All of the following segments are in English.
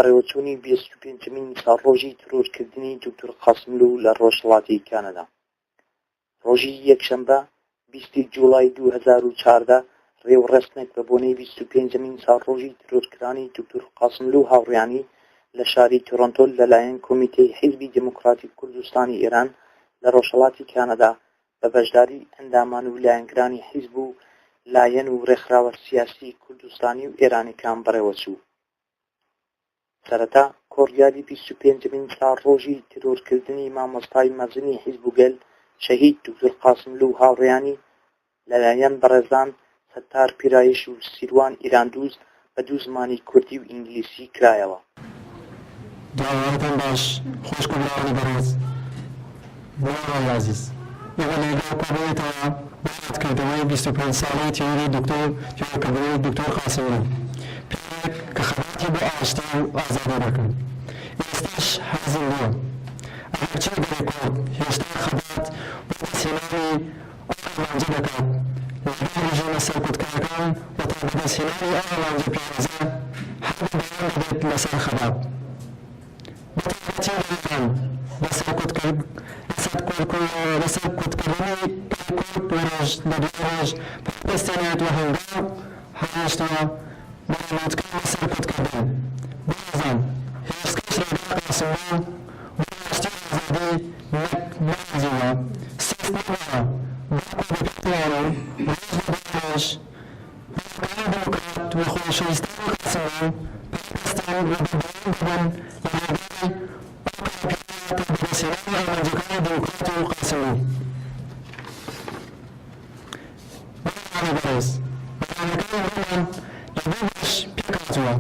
بەڕێوەچوونی 25مین ساڵڕۆژی تیرۆرکردنی دوکتۆر قاسملوو لە ڕۆژهەڵاتی کانەدا. ڕۆژی یەکشەمە 20 جوڵای 2014 رێوڕەسمێک بە بۆنەی 25مین ساڵڕۆژی تیرۆرکرانی دوکتۆر قاسملوو هاوڕێیانی لە شاری تورنتۆ لەلایەن کۆمیتەی حیزبی دموکراتی کوردستانی ئێران لە ڕۆژهەڵاتی کانەدا بە بەشداری ئەندامان و لایەنگرانی حیزب و لایەن و ڕێکخراوە سیاسی کوردستانی و ئێرانیەکان بەڕێوەچوو. سەرەتا کۆڕیالی 25مین ساڵڕۆژی تیرۆرکردنی مامۆستای مەزنی حیزب و گەل شەهید دوکتۆر قاسملوو هاوڕێیانی لەلایەن بەڕێزان سەتار پیرایش و سیروان ئیراندوز بە دوو زمانی کوردی و ئینگلیسی کرایەوە. داواتان باش خۆش کوڕانی بەڕێز بۆنەی عەزیز ئێوە لەگەڵ کۆبوونەتەوە بەیادکردنەوەی 25 ساڵی تیرۆری تیرۆرکردنی دوکتۆر قاسملوو پێک کە خەباتی بۆ ئاشتی و ئازادی دەکەن. ئێستاش حەزم نییە ئەگەرچی گەری کورد هێشتا خەبات بۆ دەستهێنانی ئەڵمانجە دەکات لەگەڵ ڕژیمە سەرکوتکارەکان و تا بەدەستهێنانی ئەڵمانجە پیرۆزە هەر بەیان دەبێت لەسەر خەبات. بەتایبەتی لەسەر کورتکردنی کورد ڕۆژ لە دوای ڕۆژ پێدەستێنێت و هەنگاو هەڵهێشتەوە بەڕێوەچکان لەسەر کورتکردن. بەڕێزان هێرشکەش ڕێگای قاسملوو بۆ ئاشتی و ئازادی نەکرێتەوە سەف نەبووە بەڵکو بەپێکەوە ڕۆژ لە دوای ڕۆژ هەڵگەڕی دموکرات و خۆشەویستانی قاسملوو پێدەستان و بەردەوام دەبن لە ڕێگای بەدەستهێنانی ئەڵمانجەکانی دموکرات و قاسملوو. بەڕێز بەڕێزەکانی ڕۆمان لە دوو بەش پێکهاتووە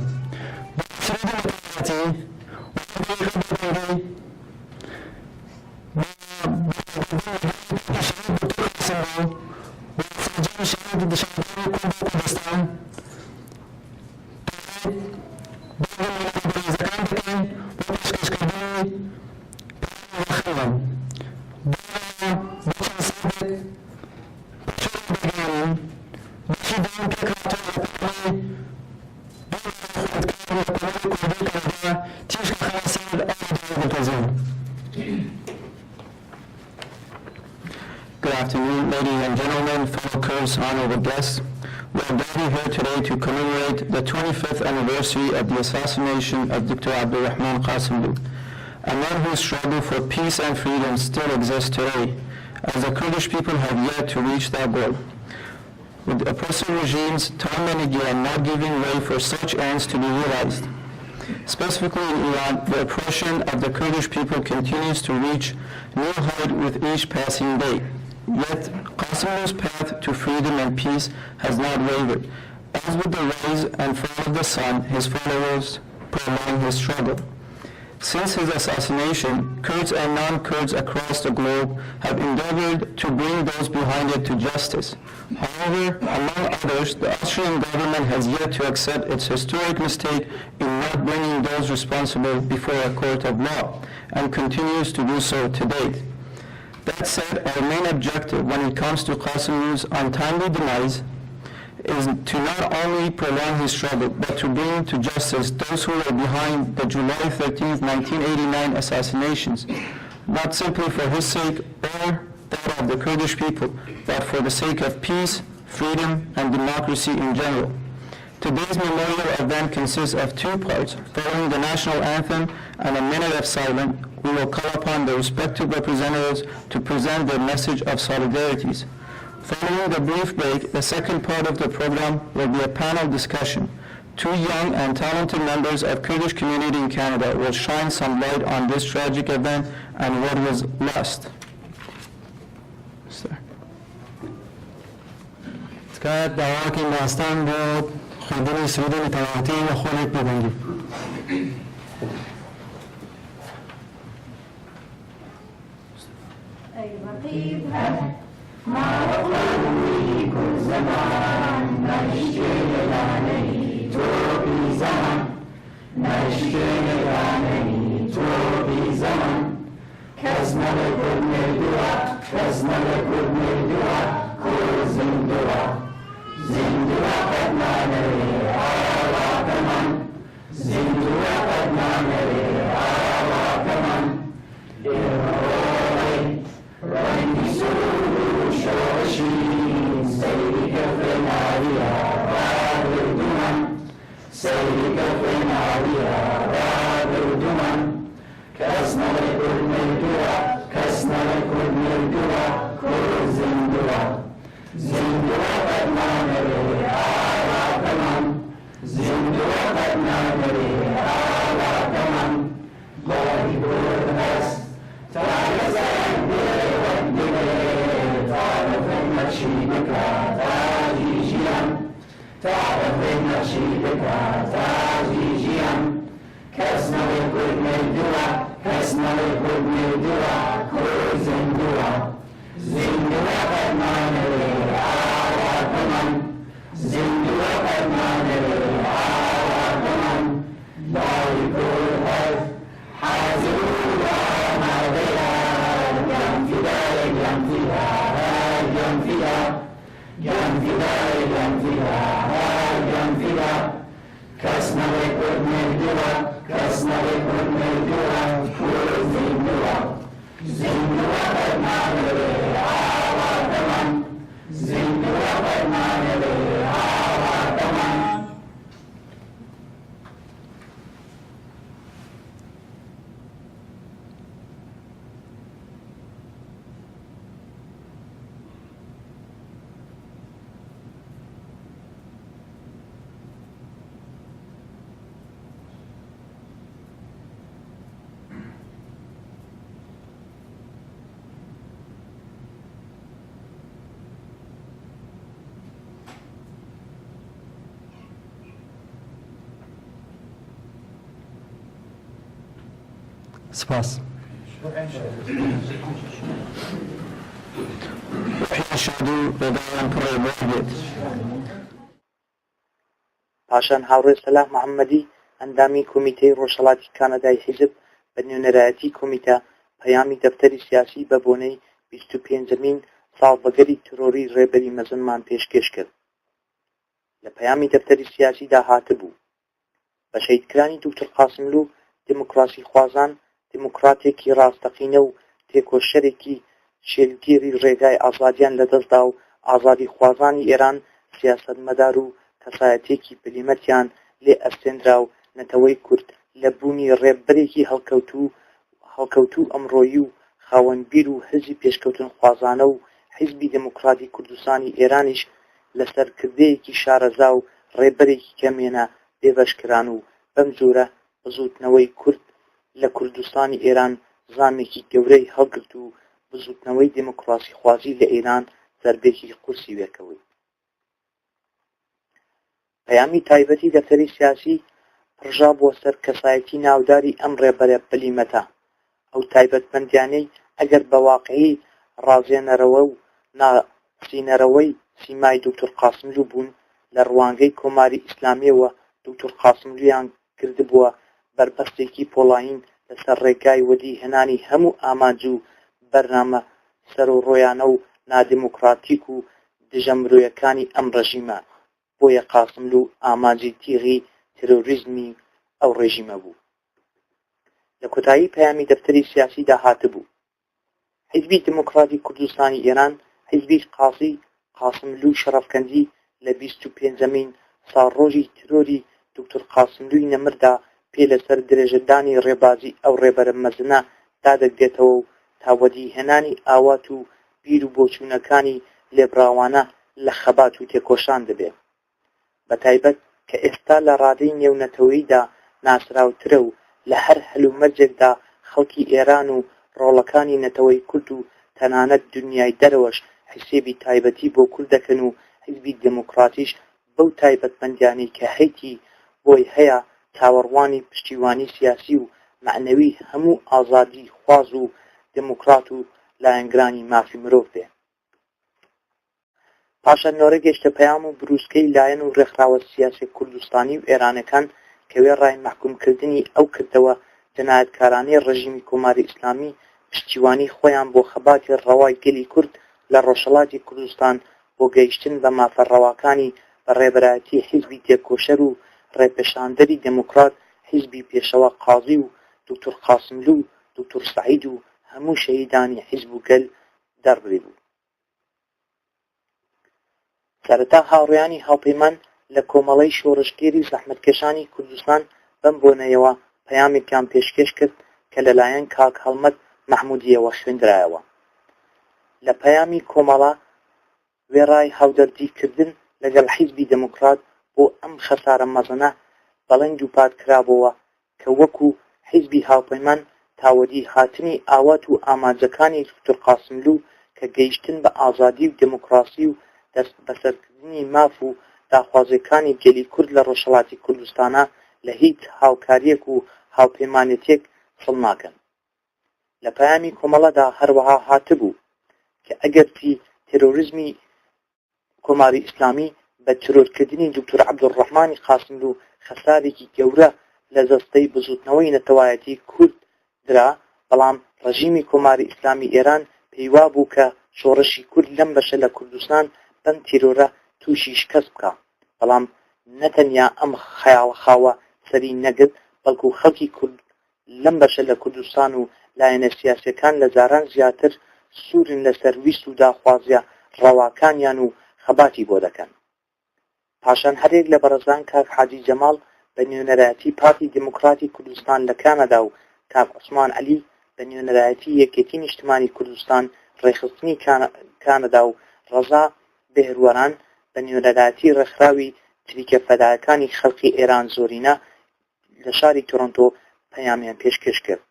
بە ئەفرەدی مەتەواتی و بەپێکە بەپێدەی شەهید دوکتۆر قاسملوو و سەرجەمی شەهید شاردانی کورد و کوردستان بەڕێزەکان دەکەین بۆ پێشکەشکردنی خەڵم بۆ سابق بەگەڕین بەشی دەوام پێکهاتووە لەپەڕی کوردی کانەدا تیژکە خەڵەسەر ئەڵمانجەی منتەزم. Good afternoon, ladies and gentlemen, fellow Kurds, honorable guests. We are gathered here today to commemorate the 25th anniversary of the assassination of Dr. Abdurrahman Qassimloo, a man whose struggle for peace and freedom still exists today, as the Kurdish people have yet to reach that goal. With oppressive regimes time and again not giving way for such ends to be realized. Specifically in Iran, the oppression of the Kurdish people continues to reach new height with each passing day. Yet, Qassimloo's path to freedom and peace has not wavered. As with the rise and fall of the sun, his followers prolong his struggle. Since his assassination, Kurds and non-Kurds across the globe have endeavored to bring those behind it to justice. However, among others, the Austrian government has yet to accept its historic mistake in not bringing those responsible before a court of law, and continues to do so to date. That said, our main objective when it comes to Qassimloo's untimely demise is to not only prolong his struggle, but to bring to justice those who were behind the July 13, 1989 assassinations, not simply for his sake or that of the Kurdish people, but for the sake of peace, freedom, and democracy in general. Today's memorial event consists of two parts. Following the national anthem and a minute of silence, we will call upon the respective representatives to present their message of solidarities. Following the brief break, the second part of the program will be a panel discussion. Two young and talented members of Kurdish community in Canada will shine some light on this tragic event and what was lost. داواکەین داستان بۆ خوێندنی سرودی مەتەواتی و خۆڵێک ببەنگی. أي رقيب هذا ما وقعني كل زمان نشكي عليه توبي زمان نشكي عليه توبي زمان كزنا لكل مدوى كزنا لكل مدوى كل زندوى زندوى قد ما نري عوا كمان زندوى قد ما عالیە ڕادردومان کەس نەڵێ کورد مردووە کەس نەڵێ کورد مردووە کورد زیندووە زیندووە قەت نامەوێ ئاواتەمان زیندووە قەت نامەوێ ئاواتەمان بۆی کورد هەست تا کەسێک بێوەک ببێت تاڕفێک نەچی بکات تاجی ژیان تاڕفێک نەچی بکات تاجی ژیان کەس نەڵێ کورد مردووە کەس نەڵێ کورد مردووە کورد زیندووە زیندووە قەت نامەوێ ئاواتەمان زیندووە قەت نامەوێ ئاواتەمان بۆی کورد هەست حازر و ئامادەیە گیان فیدایە گیان فیدا گیان فیدا گیان فیدایە گیان فیدا گیان فیدا کەس نەڵێ کورد مردووە کەس نەڵێ کورد مردووە کورد زیندووە زیندووە قەت نامەوێ ئاواتەمان زیندووە قەت نامەوێ ئاواتەمان سپاس. پاشان هاوڕێ سەلاح محەممەدی ئەندامی کۆمیتەی ڕۆژهەڵاتی کانەدای حیزب بە نوێنەرایەتی کۆمیتە پەیامی دەفتەری سیاسی بە بۆنەی 25مین ساڵڤەگەری تیرۆری ڕێبەری مەزنمان پێشکەش کرد. لە پەیامی دەفتەری سیاسیدا هاتبوو بە شەیدکرانی دوکتۆر قاسملوو دموکراسی خوازان دموکراتێکی ڕاستەقینە و تێکۆشەرێکی شێلگیری ڕێگای ئازادیان لەدەستدا و ئازادی خوازانی ئێران سیاسەتمەدار و کەسایەتێکی بلیمەتیان لێ ئەستێنرا و نەتەوەی کورد لە بوونی ڕێبەرێکی هەڵکەوتوو ئەمڕۆیی و خاوەنبیر و هەزی پێشکەوتن خوازانە و حیزبی دموکراتی کوردستانی ئێرانیش لەسەر کردەیەکی شارەزا و ڕێبەرێکی کەمێنە بێبەشکران و بەم جۆرە بزوتنەوەی کورد لە کوردستانی ئێران زامێکی گەورەی هەڵگرت و بزوتنەوەی دموکراسی خوازی لە ئێران زەربێکی قورسی وێکەوەی. پەیامی تایبەتی دەفتەری سیاسی پڕژا بۆ سەر کەسایەتی ناوداری ئەم ڕێبەرە بلیمەتە ئەو تایبەتمەندیانەی ئەگەر بە واقعی ڕازێنەرەوە و ناسینەرەوەی سیمای دوکتۆر قاسملوو بوون لە ڕوانگەی کۆماری ئیسلامیەوە دوکتۆر قاسملوویان کردبووە بربەستێکی پۆڵاین لەسەر ڕێگای وەدی هێنانی هەموو ئامانج و بەرنامە سەرۆڕۆیانە و نادیموکراتیک و دژەمرۆیەکانی ئەم ڕژیمە. بۆیە قاسملوو ئامانجی تیغی تیرۆریزمی ئەو ڕێژیمە بوو. لە کۆتایی پەیامی دەفتەری سیاسیدا هاتبوو حیزبی دموکراتی کوردستانی ئێران حیزبی قاسملوو شەڕەفکەندی لە 25مین ساڵڕۆژی تیرۆری دوکتۆر قاسملووی نەمردا پێ لەسەر درێژەدانی ڕێبازی ئەو ڕێبەرە مەزنە دادەگرێتەوە و تاوەدی هێنانی ئاوات و بیر و بۆچوونەکانی لێبراوانە لە خەبات و تێکۆشان دەبێت. بە تایبەت کە ئێستا لە ڕادەی نێونەتەوەییدا ناسراوترە و لە هەر هەلومەرجێکدا خەڵکی ئێران و ڕۆڵەکانی نەتەوەی کورد و تەنانەت دنیای دەرەوەش حیسێبی تایبەتی بۆ کورد دەکەن و حیزبی دموکراتیش بەو تایبەتمەندیانی کە هەیتی بۆی هەیە چاوەڕوانی پشتیوانی سیاسی و معنەوی هەموو ئازادی خواز و دموکرات و لایەنگرانی مافی مرۆڤ بێ. پاشان نۆرە گەشتە پەیام و بروسکەی لایەن و ڕێکخراوە سیاسی کوردستانی و ئێرانەکان کەوێ ڕای محکومکردنی ئەو کردەوە جەنایەتکارانەی ڕژیمی کۆماری ئیسلامی پشتیوانی خۆیان بۆ خەباتی ڕەوای گەلی کورد لە ڕۆژهەڵاتی کوردستان بۆ گەیشتن بە مافەڕەواکانی بە ڕێبەرایەتی حیزبی تێکۆشەر و ڕێپێشاندەری دموکرات حیزبی پێشەوە قازی و دوکتۆر قاسملوو دوکتۆر سعید و هەموو شەهیدانی حیزب و گەل دەڕبێ بوو. سەرەتا هاوڕێیانی هاوپەیمان لە کۆمەڵەی شۆڕشگێری زەحمەتکێشانی کوردستان بەم بۆنەیەوە پەیامێکیان پێشکەش کرد کە لەلایەن کاک هەڵمەت مەحموودیەوە خوێندرایەوە. لە پەیامی کۆمەڵە وێڕای هاودەردیکردن لەگەڵ حیزبی دموکرات بۆ ئەم خەسارە مەزنە بەڵەنگ و پات کرابەوە کە وەکو حیزبی هاوپەیمان تاوەدی هاتنی ئاوات و ئاماجەکانی دوکتۆر قاسملوو کە گەیشتن بە ئازادی و دموکراسی و دەست بەسەرکردنی ماف و داخوازیەکانی گەلی کورد لە ڕۆژهەڵاتی کوردستانە لە هیچ هاوکاریەک و هاوپەیمانێتێک فڵ ناکەن. لە پەیامی کۆمەڵەدا هەروەها هاتبوو کە ئەگەرچی تیرۆریزمی کۆماری ئیسلامی بە تیرۆرکردنی دوکتۆر عەبدوڕەحمانی قاسملوو خەسارێکی گەورە لە جەستەی بزوتنەوەی نەتەوایەتی کورد درا، بەڵام ڕژیمی کۆماری ئیسلامی ئێران پێیوا بوو کە شۆڕشی کورد لەم بەشە لە کوردستان بەم تیرۆرە تووشی شکەست بکە، بەڵام نەتەنیا ئەم خەیاڵەخاوە سەری نەگرت، بەڵکو خەڵکی کورد لەم بەشە لە کوردستان و لایەنە سیاسیەکان لە جاران زیاتر سوورن لەسەر ویست و داخوازیە ڕەواکانیان و خەباتی بۆ دەکەن. پاشان هەرێک لە بەڕێزان کاک حاجی جەماڵ بە نوێنەرایەتی پارتی دموکراتی کوردستان لە کانەدا و کاک عوسمان عەلی بە نوێنەرایەتی یەکێتی نیشتمانی کوردستان ڕێخستنی کانەدا و ڕەزا بێهروەران بە نوێنەرایەتی ڕێکخراوی تریکە فەدایەکانی خەڵکی ئێران زۆرینە لە شاری تورنتۆ پەیامیان پێشکەش کرد.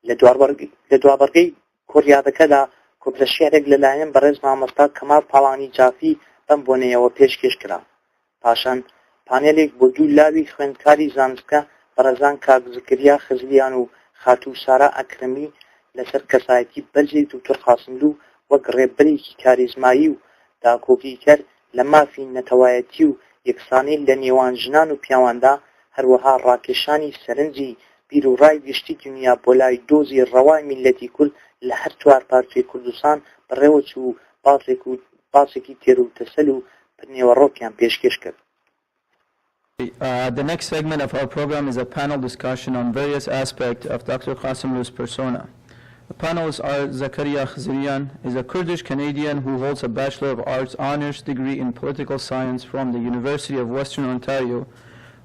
لە دوابەرگەی کۆریادەکەدا کۆپلەشیارێک لەلایەن بەڕێز مامۆستا کەمال پاڵانی جافی بەم بۆنەیەوە پێشکەش کرا. پاشان پانێلێک بۆ دوو لاوی خوێندکاری زانستکە بەڕێزان کاک زکریا خزلیان و خاتوو سارا ئەکرەمی لەسەر کەسایەتی بەرزی دوکتۆر قاسملوو وەک ڕێبەرێکی کاریزمایی و داکۆکیکەر لە مافی نەتەوایەتی و یەکسانەی لە نێوان ژنان و پیاواندا، هەروەها ڕاکێشانی سەرنجی بیر و ڕای گشتی دنیا بۆ لای دۆزی ڕەوای میلەتی کورد لە هەر چوار پارچەی کوردستان بەڕێوەچوو باسێکی تێر و تەسەل و نێوەڕۆکیان پێشکەش کرد. The next segment of our program is a panel discussion on various aspects of Dr. Qasimlu's persona. The panelists are Zakaria Khazarian, is a Kurdish Canadian who holds a Bachelor of Arts honors degree in political science from the University of Western Ontario,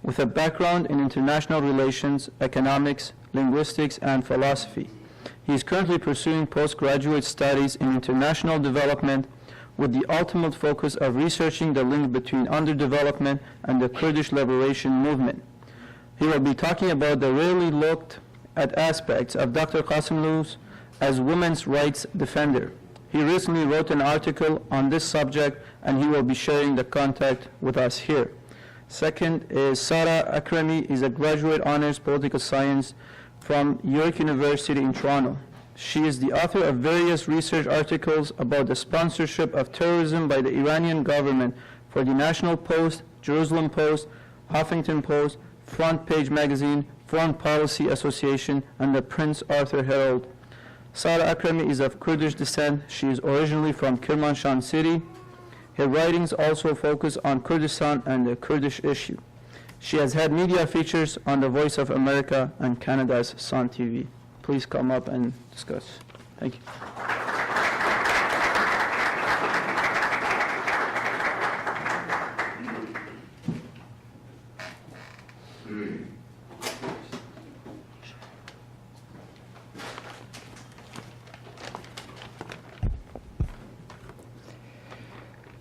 with a background in international relations, economics, linguistics, and philosophy. He is currently pursuing postgraduate studies in international development with the ultimate focus of researching the link between underdevelopment and the Kurdish liberation movement. He will be talking about the rarely looked at aspects of Dr. Qasimlu's as women's rights defender. He recently wrote an article on this subject and he will be sharing the contact with us here. Second is Sara Akrami, is a graduate honors political science from York University in Toronto. She is the author of various research articles about the sponsorship of terrorism by the Iranian government for the National Post, Jerusalem Post, Huffington Post, Front Page Magazine, Foreign Policy Association, and the Prince Arthur Herald. Sara Akrami is of Kurdish descent. She is originally from Kermanshah City. Her writings also focus on Kurdistan and the Kurdish issue. She has had media features on The Voice of America and Canada's Sun TV. Please come up and discuss. Thank you.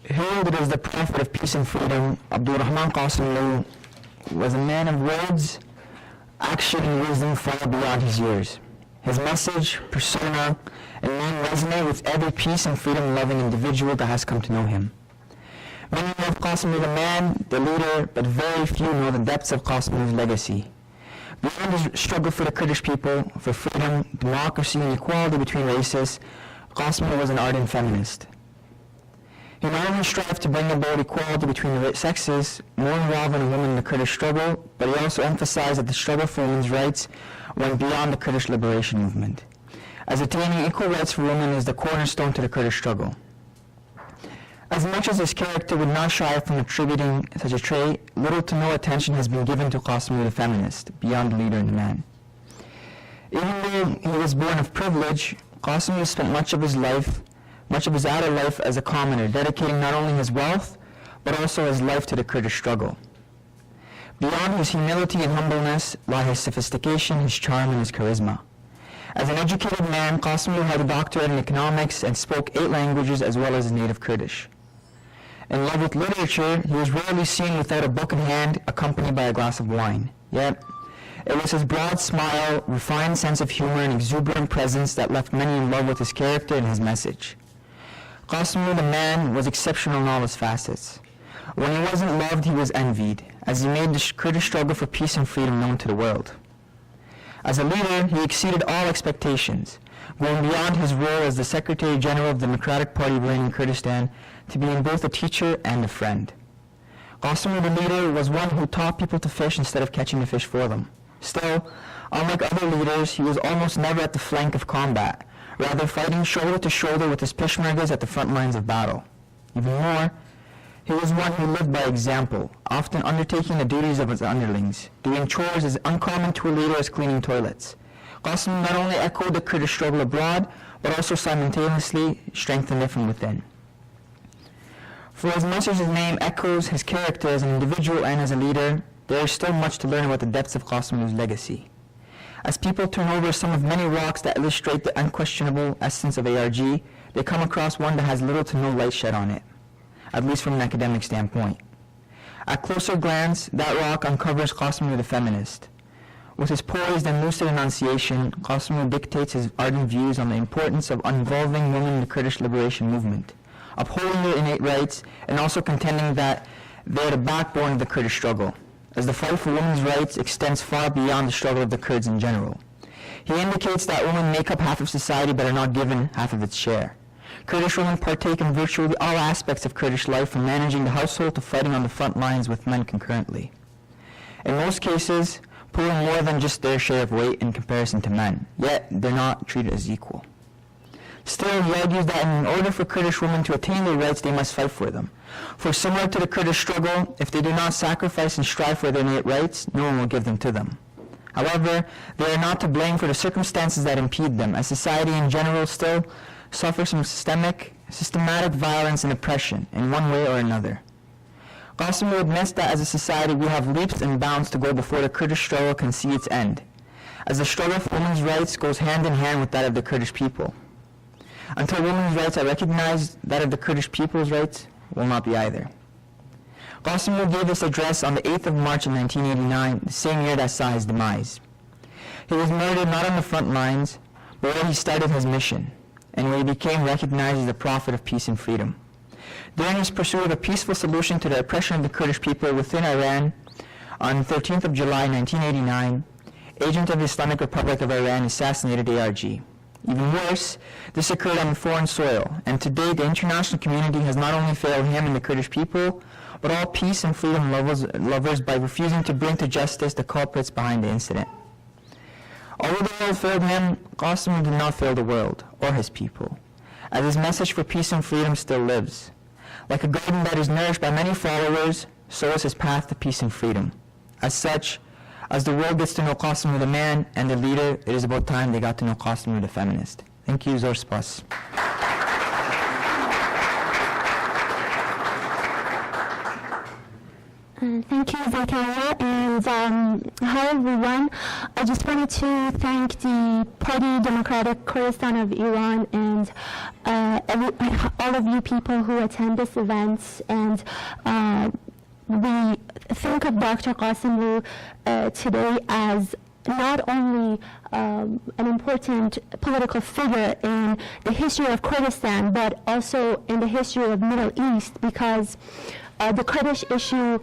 Hailed as the prophet of peace and freedom, Abdurrahman Qasimloo was a man of words, action, and wisdom far beyond his years. His message, persona, and name resonate with every peace and freedom-loving individual that has come to know him. Many know of Qasimloo the man, the leader, but very few know the depths of Qasimloo's legacy. Beyond his struggle for the Kurdish people, for freedom, democracy, and equality between races, Qasimloo was an ardent feminist. He not only strived to bring about equality between the sexes, more involvement of women in the Kurdish struggle, but he also emphasized that the struggle for women's rights went beyond the Kurdish liberation movement, as attaining equal rights for women is the cornerstone to the Kurdish struggle. As much as his character would not shy from attributing such a trait, little to no attention has been given to Qasimloo the feminist, beyond the leader and the man. Even though he was born of privilege, Qasimloo spent much of his outer life as a commoner, dedicating not only his wealth, but also his life to the Kurdish struggle. Beyond his humility and humbleness lie his sophistication, his charm, and his charisma. As an educated man, Qasmloo had a doctorate in economics and spoke 8 languages as well as his native Kurdish. In love with literature, he was rarely seen without a book in hand, accompanied by a glass of wine. Yet, it was his broad smile, refined sense of humor, and exuberant presence that left many in love with his character and his message. Qasmloo, the man, was exceptional in all his facets. When he wasn't loved, he was envied, as he made the Kurdish struggle for peace and freedom known to the world. As a leader, he exceeded all expectations, going beyond his role as the Secretary General of the Democratic Party reigning Kurdistan to being both a teacher and a friend. Qasmloo, the leader, was one who taught people to fish instead of catching the fish for them. Still, unlike other leaders, he was almost never at the flank of combat, rather fighting shoulder to shoulder with his Peshmergas at the front lines of battle. Even more, he was one who lived by example, often undertaking the duties of his underlings, doing chores as uncommon to a leader as cleaning toilets. Qasmloo not only echoed the Kurdish struggle abroad, but also simultaneously strengthened it from within. For as much as his name echoes his character as an individual and as a leader, there is still much to learn about the depths of Qasmloo's legacy. As people turn over some of many rocks that illustrate the unquestionable essence of ARG, they come across one that has little to no light shed on it, at least from an academic standpoint. At closer glance, that rock uncovers Qasmloo the feminist. With his poised and lucid enunciation, Qasmloo dictates his ardent views on the importance of involving women in the Kurdish liberation movement, upholding their innate rights, and also contending that they are the backbone of the Kurdish struggle, as the fight for women's rights extends far beyond the struggle of the Kurds in general. He indicates that women make up half of society but are not given half of its share. Kurdish women partake in virtually all aspects of Kurdish life, from managing the household to fighting on the front lines with men concurrently. In most cases, pulling more than just their share of weight in comparison to men, yet they're not treated as equal. Still, he argues that in order for Kurdish women to attain their rights, they must fight for them. For similar to the Kurdish struggle, if they do not sacrifice and strive for their innate rights, no one will give them to them. However, they are not to blame for the circumstances that impede them, as society in general still suffers from systematic violence and oppression in one way or another. Qasmloo admits that as a society we have leaps and bounds to go before the Kurdish struggle can see its end, as the struggle for women's rights goes hand in hand with that of the Kurdish people. Until women's rights are recognized, that of the Kurdish people's rights will not be either. Qasmloo gave this address on the 8th of March in 1989, the same year that saw his demise. He was murdered not on the front lines, but where he started his mission, and where he became recognized as the prophet of peace and freedom. During his pursuit of a peaceful solution to the oppression of the Kurdish people within Iran, on 13th of July 1989, agent of the Islamic Republic of Iran assassinated ARG. Even worse, this occurred on foreign soil, and to date the international community has not only failed him and the Kurdish people, but all peace and freedom lovers by refusing to bring to justice the culprits behind the incident. Although the world failed him, Qasmloo did not fail the world, or his people, as his message for peace and freedom still lives. Like a garden that is nourished by many followers, so is his path to peace and freedom. As such, as the world gets to know Qasmloo the man and the leader, it is about time they got to know Qasmloo the feminist. Thank you, Zor Spas. Thank you, Zakaria, and hi everyone. I just wanted to thank the Party Democratic Kurdistan of Iran and all of you people who attend this event, and we think of Dr. Qasmloo today as not only an important political figure in the history of Kurdistan, but also in the history of Middle East, because the Kurdish issue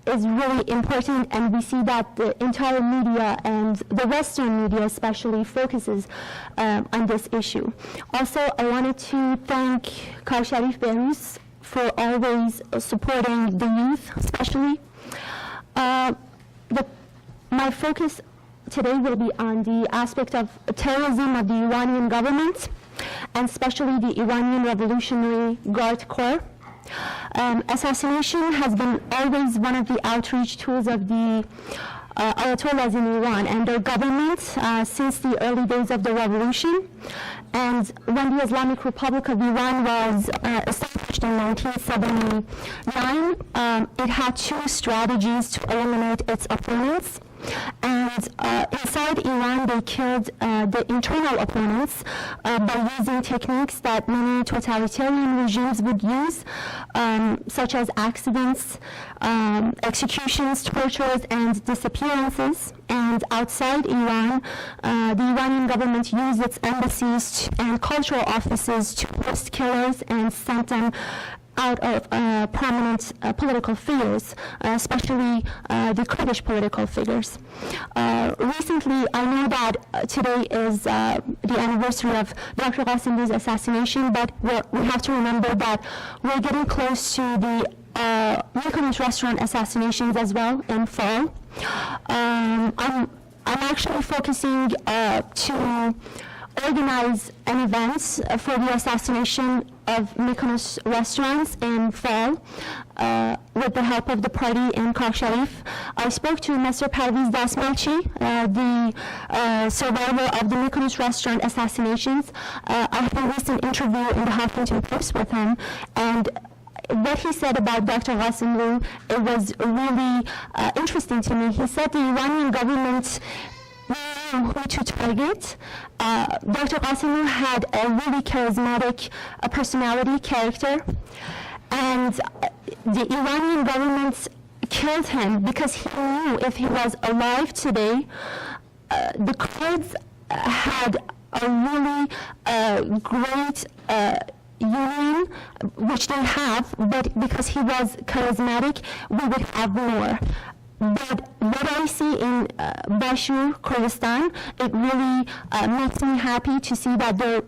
is really important, and we see that the entire media and the Western media especially focuses on this issue. Also, I wanted to thank Karsharif Behrus for always supporting the youth, especially. My focus today will be on the aspect of terrorism of the Iranian government, and especially the Iranian Revolutionary Guard Corps. Assassination has been always one of the outreach tools of the Ayatollahs in Iran and their government since the early days of the revolution. And when the Islamic Republic of Iran was established established in 1979. It had two strategies to eliminate its opponents. And inside Iran, they killed the internal opponents by using techniques that many totalitarian regimes would use, such as accidents, executions, tortures, and disappearances. And outside Iran, the Iranian government used its embassies and cultural offices to host killers and sent them out of prominent political figures, especially the Kurdish political figures. Recently, I know that today is the anniversary of Dr. Qasmloo's assassination, but we have to remember that we're getting close to the Mykonos restaurant assassinations as well in fall. I'm actually focusing to organize an event for the assassination of Mykonos restaurants in fall with the help of the party in Kar Sharif. I spoke to Mr. Parviz Dasmalchi, the survivor of the Mykonos restaurant assassinations. I had a recent interview in the Huffington Post with him, and what he said about Dr. Qasmloo, it was really interesting to me. He said the Iranian government knew who to target. Dr. Qasmloo had a really charismatic personality, character, and the Iranian government killed him because he knew if he was alive today, the Kurds had a really great union, which they have, but because he was charismatic, we would have more. But what I see in Bashur, Kurdistan, it really makes me happy to see that they're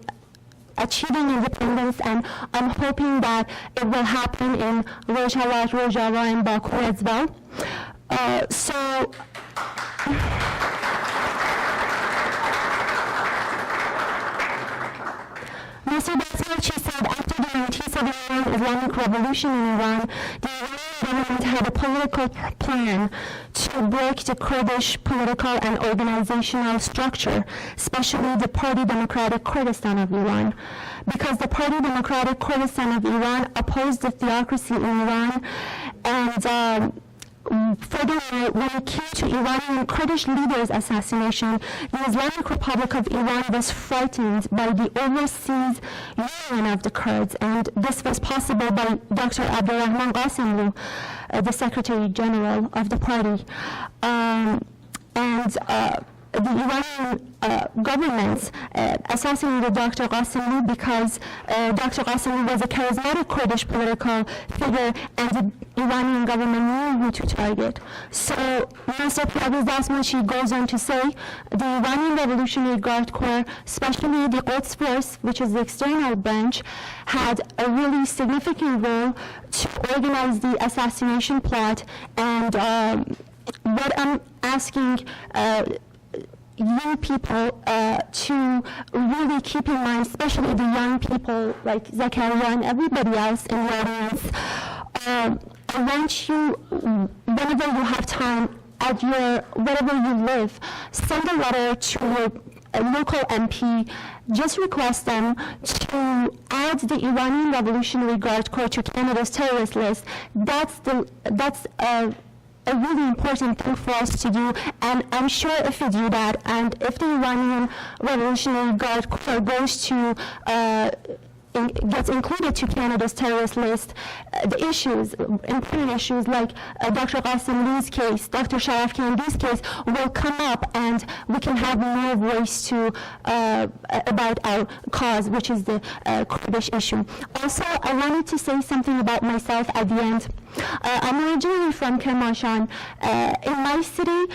achieving independence, and I'm hoping that it will happen in ڕۆژهەڵات, ڕۆژهەڵا, and Baku as well. Mr. Dasmalchi said after the 1979 Islamic Revolution in Iran, the Iranian government had a political plan to break the Kurdish political and organizational structure, especially the Party Democratic Kurdistan of Iran. Because the Party Democratic Kurdistan of Iran opposed the theocracy in Iran, and furthermore, when it came to Iranian Kurdish leaders' assassination, the Islamic Republic of Iran was frightened by the overseas union of the Kurds, and this was possible by Dr. Abdurrahman Qasmloo, the Secretary General of the party. The Iranian government assassinated Dr. Qasmloo because Dr. Qasmloo was a charismatic Kurdish political figure, and the Iranian government knew who to target. So Mr. Parviz Dasmalchi goes on to say, the Iranian Revolutionary Guard Corps, especially the Quds Force, which is the external branch, had a really significant role to organize the assassination plot. And what I'm asking you people to really keep in mind, especially the young people like Zakaria and everybody else in the audience, I want you, whenever you have time, at wherever you live, send a letter to your local MP, just request them to add the Iranian Revolutionary Guard Corps to Canada's terrorist list. That's a really important thing for us to do, and I'm sure if we do that, and if the Iranian Revolutionary Guard Corps goes to gets included to Canada's terrorist list, the issues, important issues like Dr. Qasmloo's case, Dr. Sharaf Kandi's case will come up, and we can have more voice to about our cause, which is the Kurdish issue. Also, I wanted to say something about myself at the end. I'm originally from Kermanshah. In my city,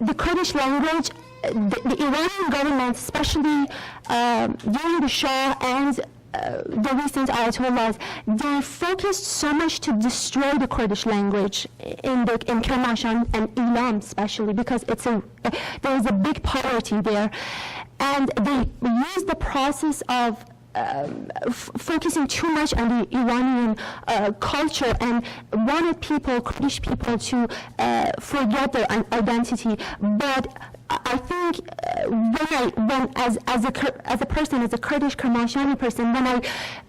the Kurdish language, the Iranian government, especially during the Shah and the recent Ayatollahs, they focused so much to destroy the Kurdish language in Kermanshah and Ilam especially, because there is a big poverty there, and they used the process of focusing too much on the Iranian culture and wanted Kurdish people to forget their identity. But I think as a person, as a Kurdish Kermanshani person, when I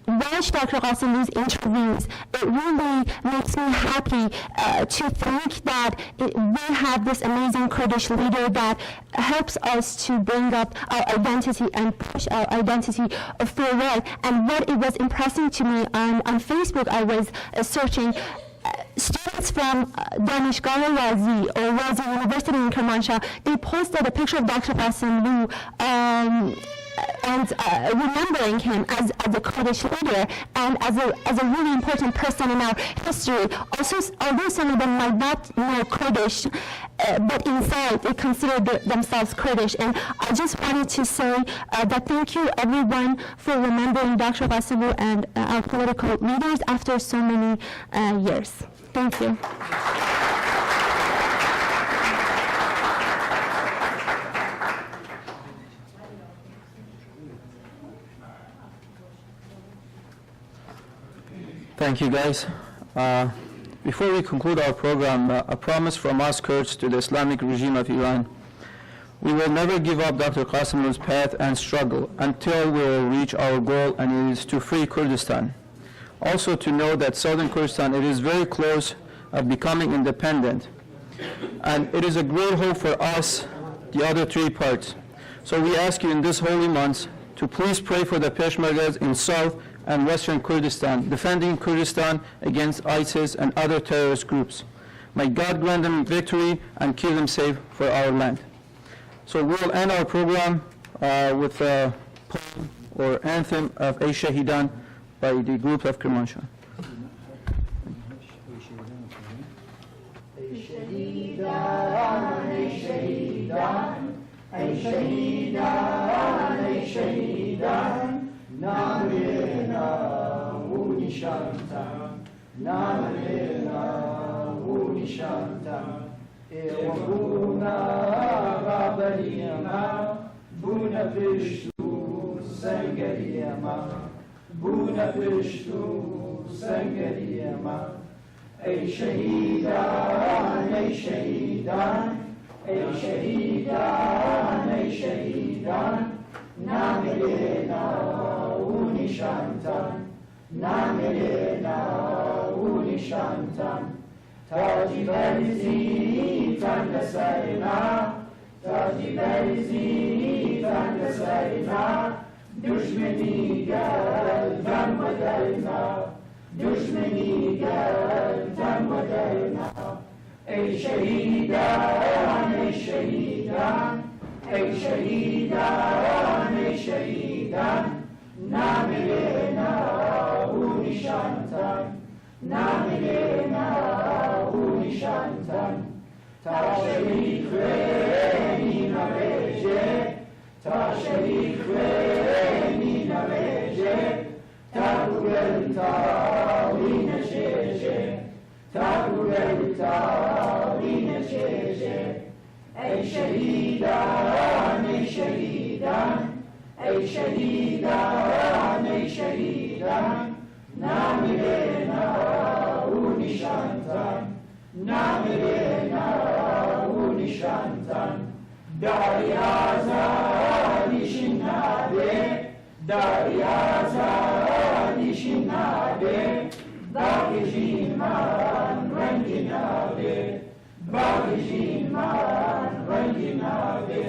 watch Dr. Qasmloo's interviews, it really makes me happy to think that we have this amazing Kurdish leader that helps us to bring up our identity and push our identity forward. And what it was impressing to me on Facebook, I was searching students from Danishgah Razi or Razi University in Kermanshah. They posted a picture of Dr. Qasmloo and remembering him as a Kurdish leader and as a really important person in our history. Also, although some of them might not know Kurdish, but inside they consider themselves Kurdish. And I just wanted to say that thank you everyone for remembering Dr. Qasmloo and our political leaders after so many years. Thank you. Thank you, guys. Before we conclude our program, a promise from us Kurds to the Islamic regime of Iran. We will never give up Dr. Qasmloo's path and struggle until we will reach our goal, and it is to free Kurdistan. Also to know that southern Kurdistan, it is very close of becoming independent. And it is a great hope for us, the other three parts. So we ask you in this holy month to please pray for the Peshmergas in South and Western Kurdistan, defending Kurdistan against ISIS and other terrorist groups. May God grant them victory and keep them safe for our land. So we'll end our program with a poem or anthem of Ey Shahidan by the group of Kermanshah. Ey Shahidan, Ey Shahidan, Ey Shahidan, Ey Shahidan, Namrena u nishanta, Namrena u nishanta, Ewa Gabariyama, Buna Pishtu Sangariyama, Buna Pishtu Sangariyama, Ey Shahidan, Ey Shahidan, Ey Shahidan, Ey Shahidan, Namirena u nishantan, Namirena u nishantan, Taji Berzi Tandasarina, Taji Berzi Tandasarina, Düşmeni gel tanmadarina, Düşmeni gel tanmadarina. Ey Shahidan, Ey Shahidan, Ey Shahidan, Ey Shahidan, Namirena u nishantan, Namirena u nishantan, Ta şerif ve navece, Ta şerif ve navece, Ta gurel taline şeşe, Ta gurel taline şeşe. Ey Shahidan, Ey Shahidan, Ey Shahidan, Ey Shahidan, Namirena u nishantan, Namirena u nishantan, Dari azadi şinnabe, Dari azadi şinnabe, Bakıjiman renginabe, Bakıjiman renginabe.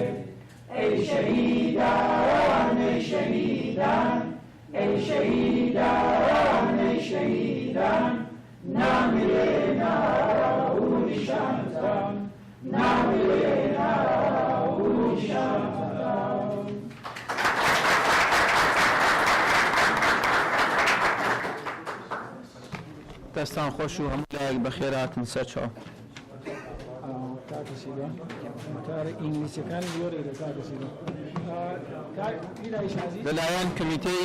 Ey Shahidan, Ey Shahidan, Ey Shahidan, Ey Shahidan, Namirena u nishantan, Namirena u nishantan. دستان خوش و همون لایق بخیرات نسچا. کاتسیدا متار انگلیسی کان بیوری کاتسیدا لایەن کۆمیتەی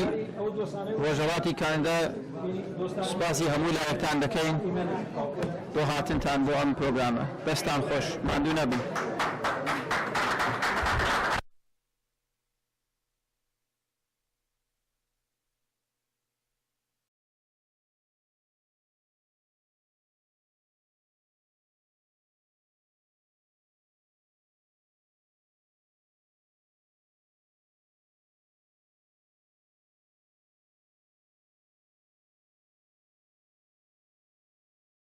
ڕۆژهەڵاتی کانەدا سپاسی هەموو لایەکتان دەکەین بۆ هاتنتان بۆ ئەم پرۆگرامە. دەستان خۆش، ماندوو نەبن.